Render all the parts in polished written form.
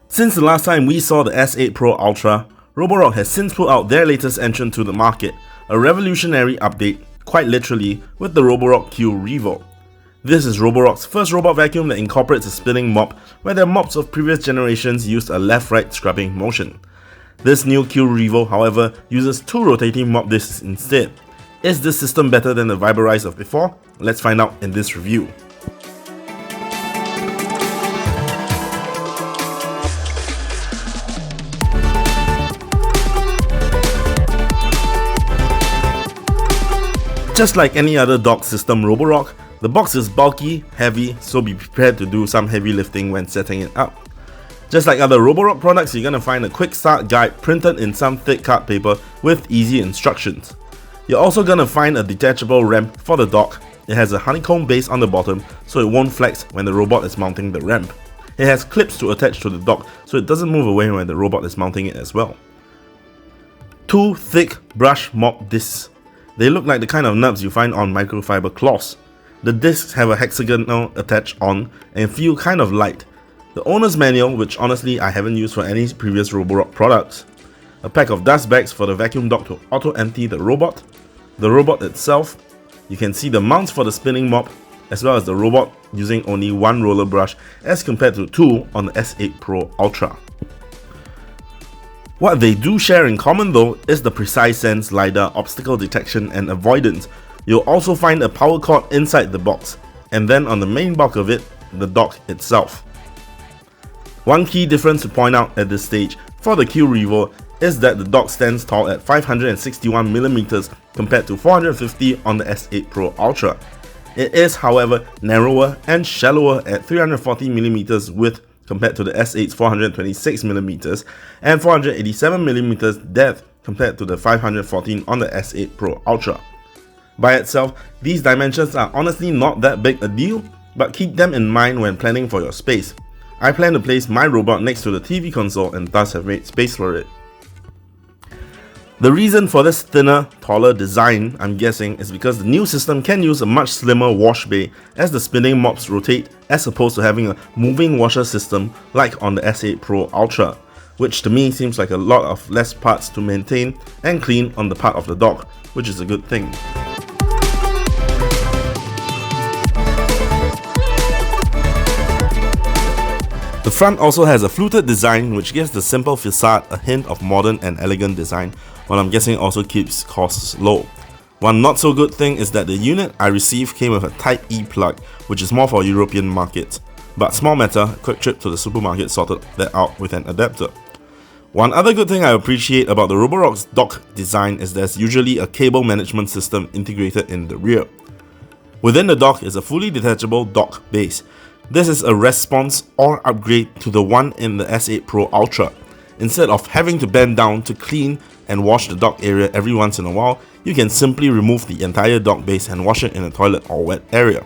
Since the last time we saw the S8 Pro Ultra, Roborock has since put out their latest entrant to the market, a revolutionary update, quite literally, with the Roborock Q Revo. This is Roborock's first robot vacuum that incorporates a spinning mop, where their mops of previous generations used a left-right scrubbing motion. This new Q Revo, however, uses two rotating mop discs instead. Is this system better than the Viborize of before? Let's find out in this review. Just like any other dock system Roborock, the box is bulky, heavy, so be prepared to do some heavy lifting when setting it up. Just like other Roborock products, you're gonna find a quick start guide printed in some thick card paper with easy instructions. You're also gonna find a detachable ramp for the dock. It has a honeycomb base on the bottom, so it won't flex when the robot is mounting the ramp. It has clips to attach to the dock, so it doesn't move away when the robot is mounting it as well. Two thick brush mop discs. They look like the kind of nubs you find on microfiber cloths. The discs have a hexagonal attached on and feel kind of light. The owner's manual, which honestly I haven't used for any previous Roborock products. A pack of dust bags for the vacuum dock to auto-empty the robot itself. You can see the mounts for the spinning mop, as well as the robot using only one roller brush as compared to two on the S8 Pro Ultra. What they do share in common though is the precise sense LiDAR obstacle detection and avoidance. You'll also find a power cord inside the box, and then on the main bulk of it, the dock itself. One key difference to point out at this stage for the Q Revo is that the dock stands tall at 561mm compared to 450 on the S8 Pro Ultra. It is, however, narrower and shallower at 340mm width compared to the S8's 426mm and 487mm depth compared to the 514 on the S8 Pro Ultra. By itself, these dimensions are honestly not that big a deal, but keep them in mind when planning for your space. I plan to place my robot next to the TV console and thus have made space for it. The reason for this thinner, taller design, I'm guessing, is because the new system can use a much slimmer wash bay as the spinning mops rotate, as opposed to having a moving washer system like on the S8 Pro Ultra, which to me seems like a lot of less parts to maintain and clean on the part of the dock, which is a good thing. The front also has a fluted design which gives the simple facade a hint of modern and elegant design, while I'm guessing also keeps costs low. One not so good thing is that the unit I received came with a Type E plug, which is more for European markets. But small matter, a quick trip to the supermarket sorted that out with an adapter. One other good thing I appreciate about the Roborock's dock design is there's usually a cable management system integrated in the rear. Within the dock is a fully detachable dock base. This is a response or upgrade to the one in the S8 Pro Ultra. Instead of having to bend down to clean and wash the dock area every once in a while, you can simply remove the entire dock base and wash it in a toilet or wet area.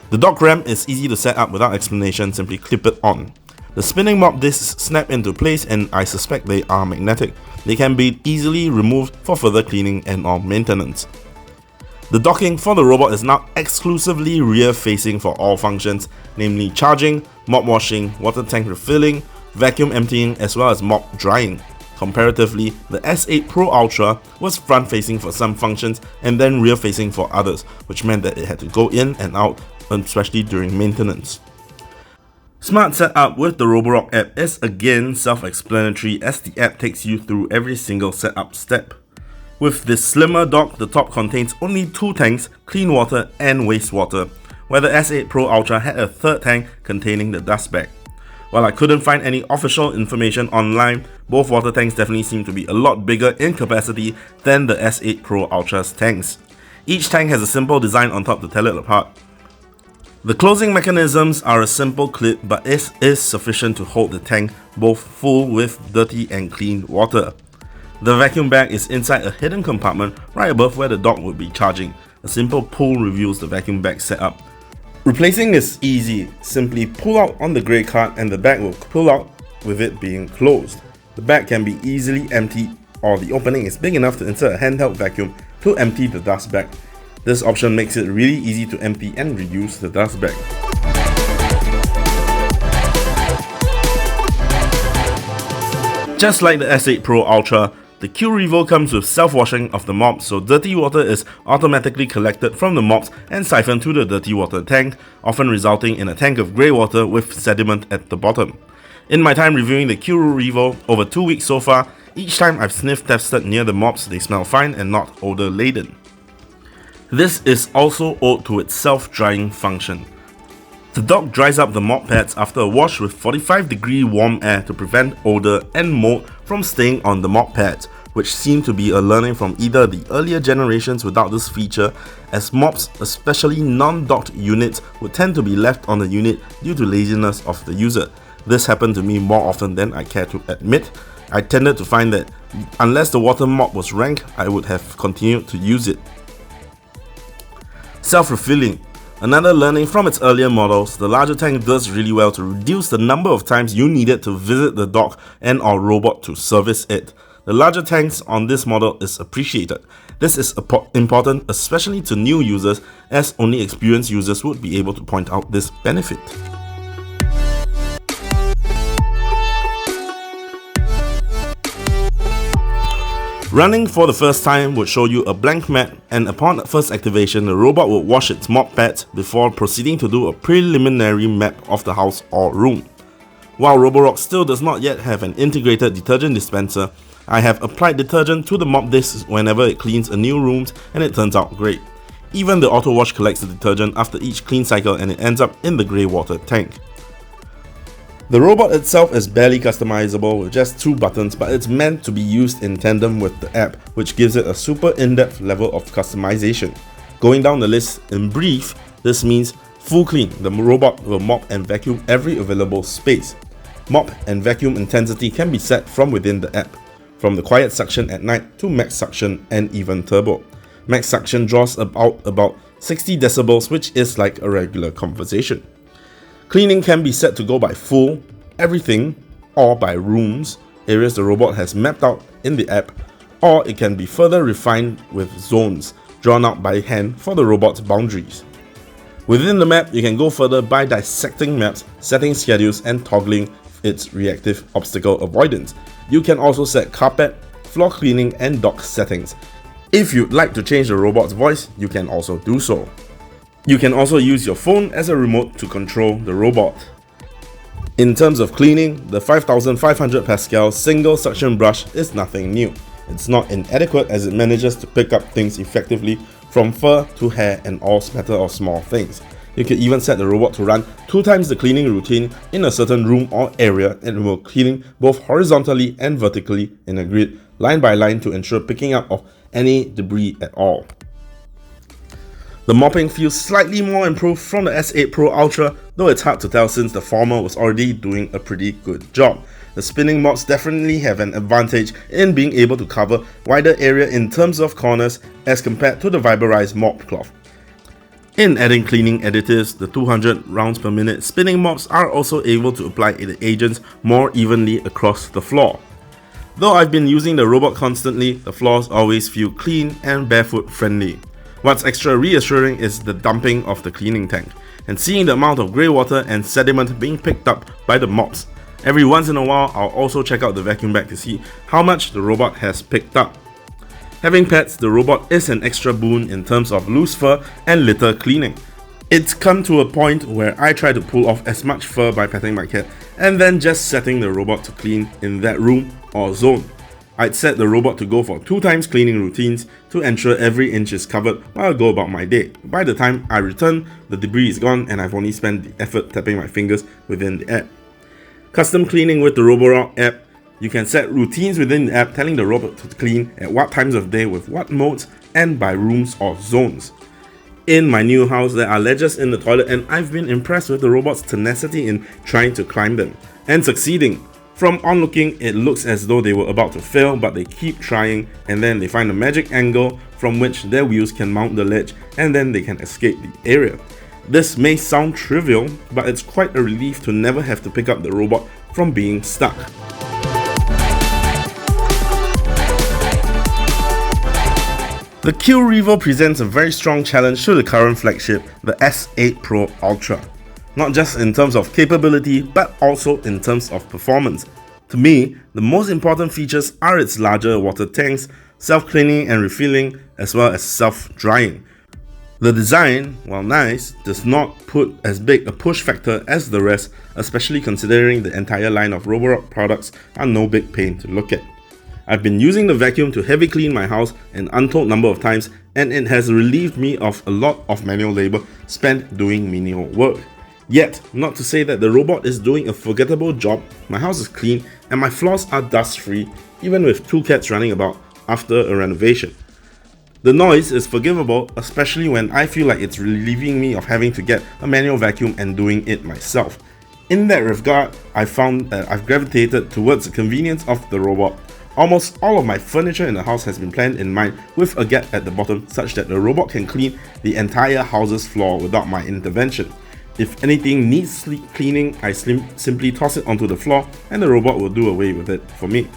The dock ramp is easy to set up without explanation, simply clip it on. The spinning mop discs snap into place and I suspect they are magnetic. They can be easily removed for further cleaning and or maintenance. The docking for the robot is now exclusively rear-facing for all functions, namely charging, mop washing, water tank refilling, vacuum emptying, as well as mop drying. Comparatively, the S8 Pro Ultra was front-facing for some functions and then rear-facing for others, which meant that it had to go in and out, especially during maintenance. Smart setup with the Roborock app is again self-explanatory as the app takes you through every single setup step. With this slimmer dock, the top contains only two tanks, clean water and wastewater, where the S8 Pro Ultra had a third tank containing the dust bag. While I couldn't find any official information online, both water tanks definitely seem to be a lot bigger in capacity than the S8 Pro Ultra's tanks. Each tank has a simple design on top to tell it apart. The closing mechanisms are a simple clip, but it is sufficient to hold the tank both full with dirty and clean water. The vacuum bag is inside a hidden compartment right above where the dock would be charging. A simple pull reveals the vacuum bag setup. Replacing is easy, simply pull out on the grey card and the bag will pull out with it being closed. The bag can be easily emptied, or the opening is big enough to insert a handheld vacuum to empty the dust bag. This option makes it really easy to empty and reuse the dust bag. Just like the S8 Pro Ultra, the Q Revo comes with self-washing of the mops, so dirty water is automatically collected from the mops and siphoned to the dirty water tank, often resulting in a tank of grey water with sediment at the bottom. In my time reviewing the Q Revo over 2 weeks so far, each time I've sniff tested near the mops, they smell fine and not odor laden. This is also owed to its self-drying function. The dock dries up the mop pads after a wash with 45-degree warm air to prevent odor and mold from staying on the mop pads, which seem to be a learning from either the earlier generations without this feature, as mops, especially non-docked units, would tend to be left on the unit due to laziness of the user. This happened to me more often than I care to admit. I tended to find that unless the water mop was rank, I would have continued to use it. Self-refilling. Another learning from its earlier models, the larger tank does really well to reduce the number of times you needed to visit the dock and or robot to service it. The larger tanks on this model is appreciated. This is important especially to new users, as only experienced users would be able to point out this benefit. Running for the first time would show you a blank map, and upon first activation, the robot would wash its mop pads before proceeding to do a preliminary map of the house or room. While Roborock still does not yet have an integrated detergent dispenser, I have applied detergent to the mop disc whenever it cleans a new room, and it turns out great. Even the auto wash collects the detergent after each clean cycle and it ends up in the grey water tank. The robot itself is barely customizable with just 2 buttons, but it's meant to be used in tandem with the app, which gives it a super in-depth level of customization. Going down the list, in brief, this means full clean. The robot will mop and vacuum every available space. Mop and vacuum intensity can be set from within the app, from the quiet suction at night to max suction and even turbo. Max suction draws about 60 decibels, which is like a regular conversation. Cleaning can be set to go by full, everything, or by rooms, areas the robot has mapped out in the app, or it can be further refined with zones, drawn out by hand for the robot's boundaries. Within the map, you can go further by dissecting maps, setting schedules, and toggling its reactive obstacle avoidance. You can also set carpet, floor cleaning, and dock settings. If you'd like to change the robot's voice, you can also do so. You can also use your phone as a remote to control the robot. In terms of cleaning, the 5500 Pascal single suction brush is nothing new. It's not inadequate as it manages to pick up things effectively from fur to hair and all smatter of small things. You can even set the robot to run 2 times the cleaning routine in a certain room or area, and it will clean both horizontally and vertically in a grid, line by line, to ensure picking up of any debris at all. The mopping feels slightly more improved from the S8 Pro Ultra, though it's hard to tell since the former was already doing a pretty good job. The spinning mops definitely have an advantage in being able to cover wider area in terms of corners as compared to the Viberized mop cloth. In adding cleaning additives, the 200 rounds per minute spinning mops are also able to apply the agents more evenly across the floor. Though I've been using the robot constantly, the floors always feel clean and barefoot friendly. What's extra reassuring is the dumping of the cleaning tank, and seeing the amount of grey water and sediment being picked up by the mops. Every once in a while, I'll also check out the vacuum bag to see how much the robot has picked up. Having pets, the robot is an extra boon in terms of loose fur and litter cleaning. It's come to a point where I try to pull off as much fur by petting my cat and then just setting the robot to clean in that room or zone. I'd set the robot to go for 2 times cleaning routines to ensure every inch is covered while I go about my day. By the time I return, the debris is gone and I've only spent the effort tapping my fingers within the app. Custom cleaning with the Roborock app. You can set routines within the app telling the robot to clean at what times of day with what modes and by rooms or zones. In my new house, there are ledges in the toilet, and I've been impressed with the robot's tenacity in trying to climb them and succeeding. From onlooking, it looks as though they were about to fail, but they keep trying, and then they find a magic angle from which their wheels can mount the ledge, and then they can escape the area. This may sound trivial, but it's quite a relief to never have to pick up the robot from being stuck. The Q Revo presents a very strong challenge to the current flagship, the S8 Pro Ultra. Not just in terms of capability, but also in terms of performance. To me, the most important features are its larger water tanks, self-cleaning and refilling, as well as self-drying. The design, while nice, does not put as big a push factor as the rest, especially considering the entire line of Roborock products are no big pain to look at. I've been using the vacuum to heavy clean my house an untold number of times, and it has relieved me of a lot of manual labor spent doing menial work. Yet, not to say that the robot is doing a forgettable job, my house is clean and my floors are dust free, even with 2 cats running about after a renovation. The noise is forgivable, especially when I feel like it's relieving me of having to get a manual vacuum and doing it myself. In that regard, I found that I've gravitated towards the convenience of the robot. Almost all of my furniture in the house has been planned in mind with a gap at the bottom such that the robot can clean the entire house's floor without my intervention. If anything needs cleaning, I simply toss it onto the floor and the robot will do away with it for me.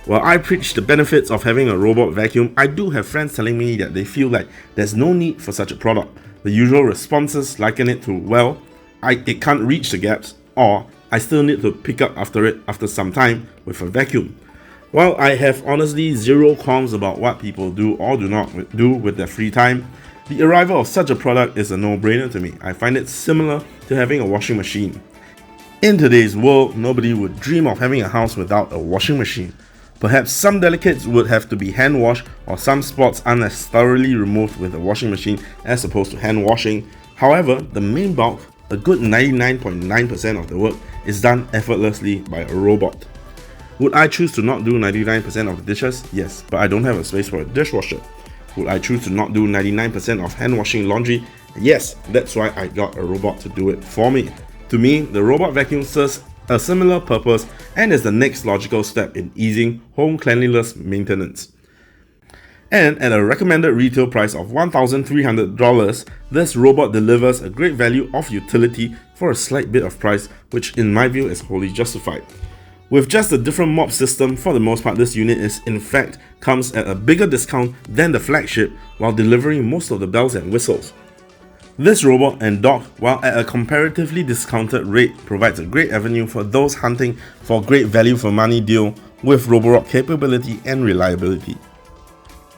While I preach the benefits of having a robot vacuum, I do have friends telling me that they feel like there's no need for such a product. The usual responses liken it to, well, it can't reach the gaps, or I still need to pick up after it after some time with a vacuum. While I have honestly zero qualms about what people do or do not do with their free time, the arrival of such a product is a no-brainer to me. I find it similar to having a washing machine. In today's world, nobody would dream of having a house without a washing machine. Perhaps some delicates would have to be hand washed or some spots aren't as thoroughly removed with a washing machine as opposed to hand washing. However, the main bulk, a good 99.9% of the work, is done effortlessly by a robot. Would I choose to not do 99% of the dishes? Yes, but I don't have a space for a dishwasher. Would I choose to not do 99% of hand washing laundry? Yes, that's why I got a robot to do it for me. To me, the robot vacuum serves a similar purpose and is the next logical step in easing home cleanliness maintenance. And at a recommended retail price of $1,300, this robot delivers a great value of utility for a slight bit of price, which in my view is wholly justified. With just a different mop system, for the most part this unit comes at a bigger discount than the Flagship while delivering most of the bells and whistles. This robot and dock, while at a comparatively discounted rate, provides a great avenue for those hunting for a great value for money deal with Roborock capability and reliability.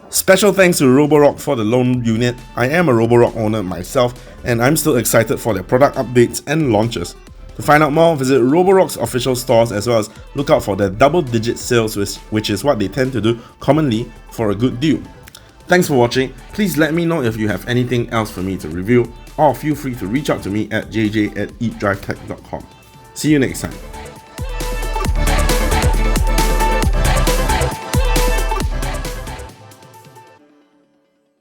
Special thanks to Roborock for the loan unit. I am a Roborock owner myself and I'm still excited for their product updates and launches. To find out more, visit Roborock's official stores as well as look out for their double-digit sales, which is what they tend to do commonly for a good deal. Thanks for watching. Please let me know if you have anything else for me to review, or feel free to reach out to me at jj@eatdrivetech.com. See you next time.